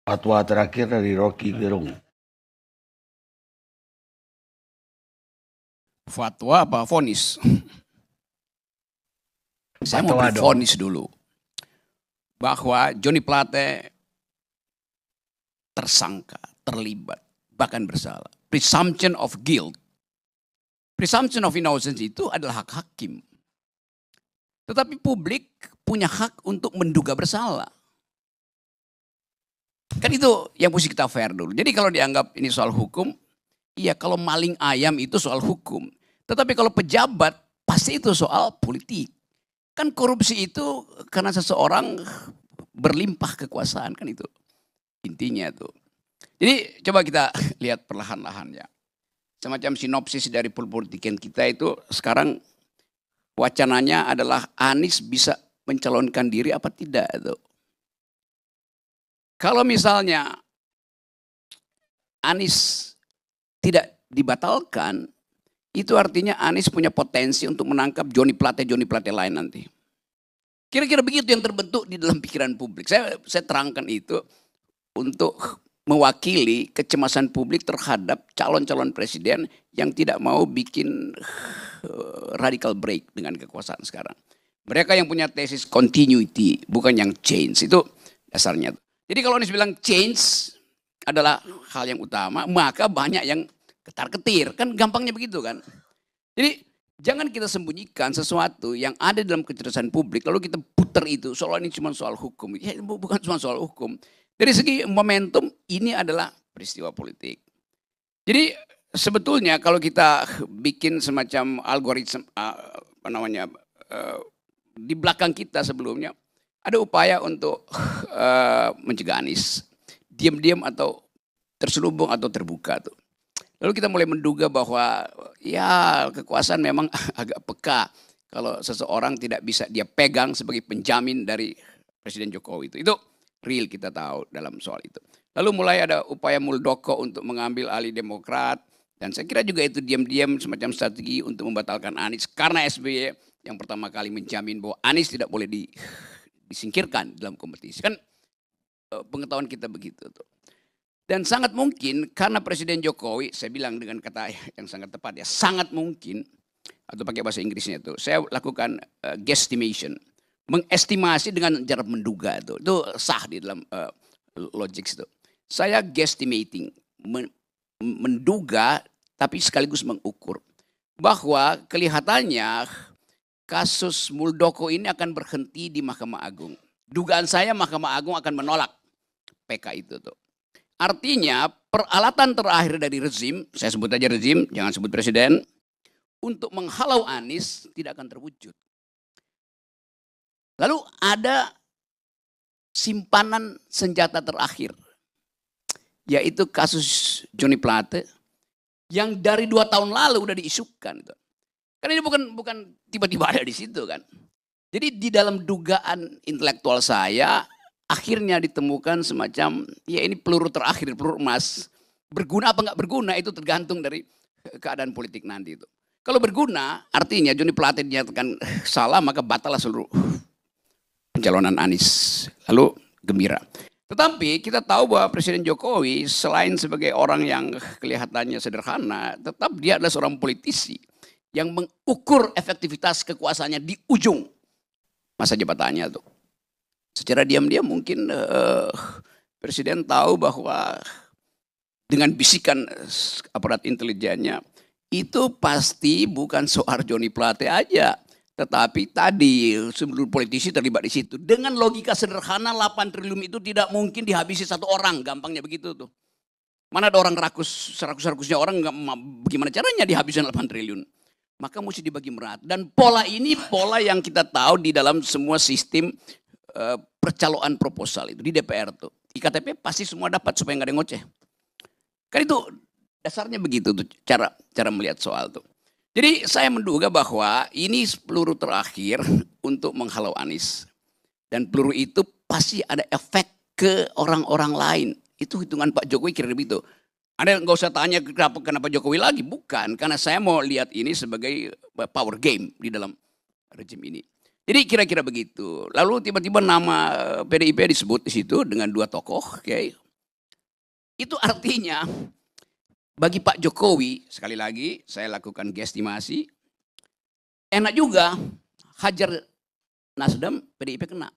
Fatwa terakhir dari Rocky Gerung. Fatwa apa vonis? Saya mau beri vonis dulu. Bahwa Johnny Plate tersangka, terlibat, bahkan bersalah. Presumption of guilt. Presumption of innocence itu adalah hak hakim. Tetapi publik punya hak untuk menduga bersalah. Kan itu yang mesti kita fair dulu. Jadi kalau dianggap ini soal hukum, iya kalau maling ayam itu soal hukum. Tetapi kalau pejabat, pasti itu soal politik. Kan korupsi itu karena seseorang berlimpah kekuasaan, kan itu intinya tuh. Jadi coba kita lihat perlahan-lahan ya. Semacam sinopsis dari politiken kita itu sekarang wacananya adalah Anies bisa mencalonkan diri apa tidak itu. Kalau misalnya Anies tidak dibatalkan, itu artinya Anies punya potensi untuk menangkap Johnny Plate lain nanti. Kira-kira begitu yang terbentuk di dalam pikiran publik. Saya terangkan itu untuk mewakili kecemasan publik terhadap calon-calon presiden yang tidak mau bikin radical break dengan kekuasaan sekarang. Mereka yang punya tesis continuity, bukan yang change. Itu dasarnya. Jadi kalau Anies bilang change adalah hal yang utama, maka banyak yang ketar-ketir. Kan gampangnya begitu kan. Jadi jangan kita sembunyikan sesuatu yang ada dalam kecerdasan publik, lalu kita putar itu, soal ini cuma soal hukum. Ya, bukan cuma soal hukum. Dari segi momentum, ini adalah peristiwa politik. Jadi sebetulnya kalau kita bikin semacam algoritma, di belakang kita sebelumnya, ada upaya untuk mencegah Anies. Diam-diam atau terselubung atau terbuka tuh. Lalu kita mulai menduga bahwa ya kekuasaan memang agak peka kalau seseorang tidak bisa dia pegang sebagai penjamin dari Presiden Jokowi itu. Itu real kita tahu dalam soal itu. Lalu mulai ada upaya Muldoko untuk mengambil alih Demokrat. Dan saya kira juga itu diam-diam semacam strategi untuk membatalkan Anies. Karena SBY yang pertama kali menjamin bahwa Anies tidak boleh disingkirkan dalam kompetisi. Kan pengetahuan kita begitu tuh. Dan sangat mungkin karena Presiden Jokowi, saya bilang dengan kata yang sangat tepat ya, sangat mungkin, atau pakai bahasa Inggrisnya itu, saya lakukan guesstimation, mengestimasi dengan cara menduga itu sah di dalam logik itu. Saya guesstimating, menduga tapi sekaligus mengukur bahwa kelihatannya kasus Muldoko ini akan berhenti di Mahkamah Agung. Dugaan saya Mahkamah Agung akan menolak PK itu tuh. Artinya peralatan terakhir dari rezim, saya sebut aja rezim, jangan sebut presiden, untuk menghalau Anies tidak akan terwujud. Lalu ada simpanan senjata terakhir, yaitu kasus Johnny Plate yang dari 2 tahun lalu udah diisukan. Kan ini bukan tiba-tiba ada di situ kan. Jadi di dalam dugaan intelektual saya, akhirnya ditemukan semacam, ya ini peluru terakhir, peluru emas. Berguna apa enggak berguna itu tergantung dari keadaan politik nanti itu. Kalau berguna, artinya Johnny Plate dinyatakan salah, maka batallah seluruh pencalonan Anies. Lalu gembira. Tetapi kita tahu bahwa Presiden Jokowi selain sebagai orang yang kelihatannya sederhana, tetap dia adalah seorang politisi yang mengukur efektivitas kekuasaannya di ujung masa jabatannya tuh. Secara diam-diam mungkin Presiden tahu bahwa dengan bisikan aparat intelijennya itu pasti bukan soal Johnny Plate aja. Tetapi tadi seluruh politisi terlibat di situ. Dengan logika sederhana 8 triliun itu tidak mungkin dihabisi satu orang. Gampangnya begitu tuh. Mana ada orang serakus-rakusnya orang, bagaimana caranya dihabiskan 8 triliun. Maka mesti dibagi merata. Dan pola ini pola yang kita tahu di dalam semua sistem percaloan proposal itu di DPR tuh. IKTP pasti semua dapat supaya nggak ada yang ngoceh. Kan itu dasarnya begitu tuh cara melihat soal tuh. Jadi saya menduga bahwa ini peluru terakhir untuk menghalau Anies. Dan peluru itu pasti ada efek ke orang-orang lain. Itu hitungan Pak Jokowi kira begitu. Anda nggak usah tanya kenapa Jokowi lagi. Bukan, karena saya mau lihat ini sebagai power game di dalam rejim ini. Jadi kira-kira begitu. Lalu tiba-tiba nama PDIP disebut di situ dengan 2 tokoh, okay. Itu artinya bagi Pak Jokowi, sekali lagi saya lakukan gestimasi, enak juga hajar Nasdem, PDIP kena.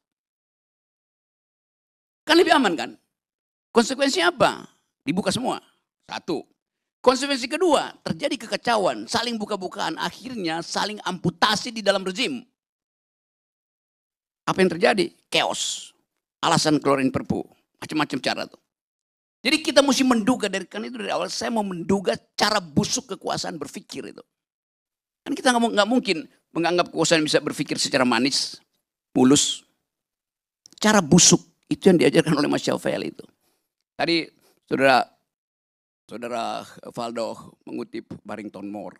Kan lebih aman kan? Konsekuensinya apa? Dibuka semua. Satu. Konsekuensi kedua, terjadi kekacauan, saling buka-bukaan, akhirnya saling amputasi di dalam rezim. Apa yang terjadi? Chaos. Alasan keluarin perpu. Macam-macam cara tuh. Jadi kita mesti menduga dari awal saya mau menduga cara busuk kekuasaan berpikir itu. Kan kita nggak mungkin menganggap kekuasaan bisa berpikir secara manis, mulus. Cara busuk itu yang diajarkan oleh Mas Syafi'i itu. Tadi saudara Valdo mengutip Barrington Moore.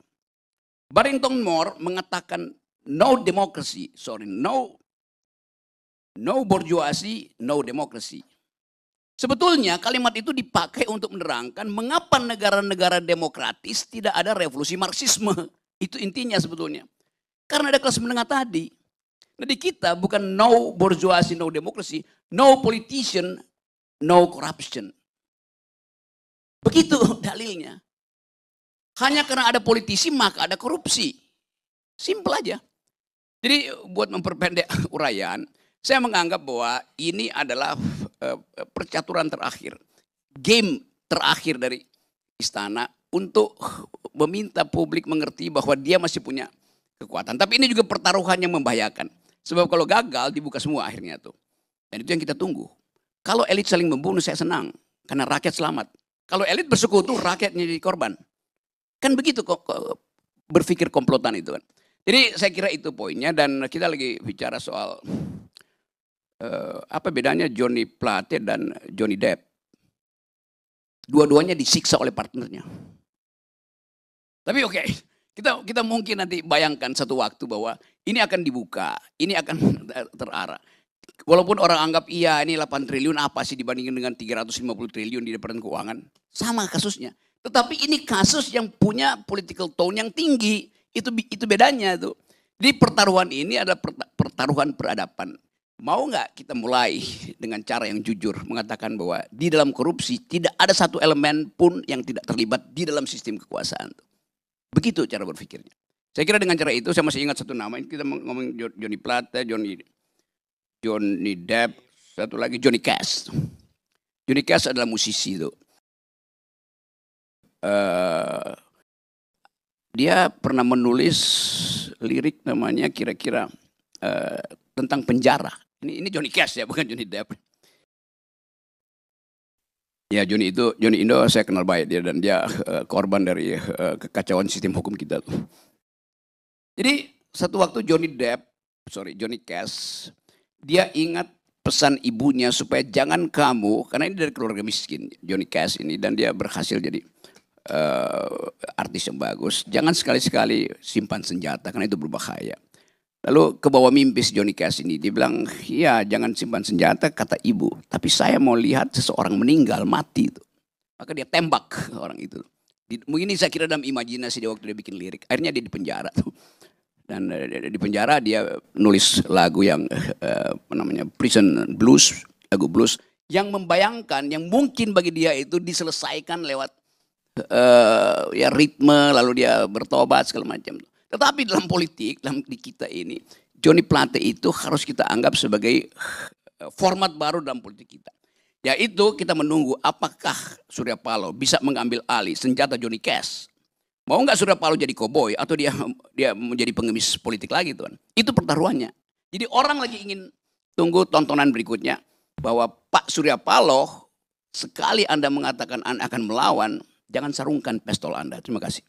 Barrington Moore mengatakan no bourgeoisie, no democracy. Sebetulnya kalimat itu dipakai untuk menerangkan mengapa negara-negara demokratis tidak ada revolusi Marxisme. Itu intinya sebetulnya. Karena ada kelas menengah tadi. Nah di kita bukan no bourgeoisie, no democracy, no politician, no corruption. Begitu dalilnya. Hanya karena ada politisi maka ada korupsi. Simpel aja. Jadi buat memperpendek uraian, saya menganggap bahwa ini adalah percaturan terakhir. Game terakhir dari istana untuk meminta publik mengerti bahwa dia masih punya kekuatan. Tapi ini juga pertaruhan yang membahayakan. Sebab kalau gagal dibuka semua akhirnya tuh. Dan itu yang kita tunggu. Kalau elit saling membunuh saya senang. Karena rakyat selamat. Kalau elit bersekutu rakyatnya jadi korban. Kan begitu kok berpikir komplotan itu kan. Jadi saya kira itu poinnya dan kita lagi bicara soal apa bedanya Johnny Plate dan Johnny Depp. Dua-duanya disiksa oleh partnernya. Tapi oke, kita mungkin nanti bayangkan satu waktu bahwa ini akan dibuka, ini akan terarah. Walaupun orang anggap iya ini 8 triliun apa sih dibandingkan dengan 350 triliun di Departemen Keuangan. Sama kasusnya. Tetapi ini kasus yang punya political tone yang tinggi. Itu bedanya tuh. Jadi pertaruhan ini adalah pertaruhan peradaban. Mau nggak kita mulai dengan cara yang jujur mengatakan bahwa di dalam korupsi tidak ada satu elemen pun yang tidak terlibat di dalam sistem kekuasaan. Begitu cara berpikirnya. Saya kira dengan cara itu saya masih ingat satu nama. Kita ngomong Johnny Plate, Johnny Depp, satu lagi Johnny Cash. Johnny Cash adalah musisi itu. Dia pernah menulis lirik namanya kira-kira tentang penjara. Ini Johnny Cash ya, bukan Johnny Depp. Ya Johnny Indo saya kenal baik dia dan dia korban dari kekacauan sistem hukum kita tuh. Jadi satu waktu Johnny Cash, dia ingat pesan ibunya supaya jangan kamu, karena ini dari keluarga miskin Johnny Cash ini dan dia berhasil jadi artis yang bagus. Jangan sekali-sekali simpan senjata karena itu berbahaya. Lalu ke bawah mimpi Johnny Cash ini, dia bilang, ya jangan simpan senjata kata ibu. Tapi saya mau lihat seseorang meninggal, mati. Maka dia tembak orang itu. Mungkin ini saya kira dalam imajinasi dia waktu dia bikin lirik. Akhirnya dia di penjara tuh. Dan di penjara dia nulis lagu yang namanya Prison Blues, lagu blues. Yang membayangkan, yang mungkin bagi dia itu diselesaikan lewat ya ritme, lalu dia bertobat segala macam. Tetapi dalam politik, di kita ini, Johnny Plate itu harus kita anggap sebagai format baru dalam politik kita. Yaitu kita menunggu apakah Surya Paloh bisa mengambil alih senjata Johnny Cash. Mau nggak Surya Paloh jadi koboi atau dia menjadi pengemis politik lagi tuan. Itu pertaruhannya. Jadi orang lagi ingin tunggu tontonan berikutnya bahwa Pak Surya Paloh sekali Anda mengatakan Anda akan melawan, jangan sarungkan pistol Anda. Terima kasih.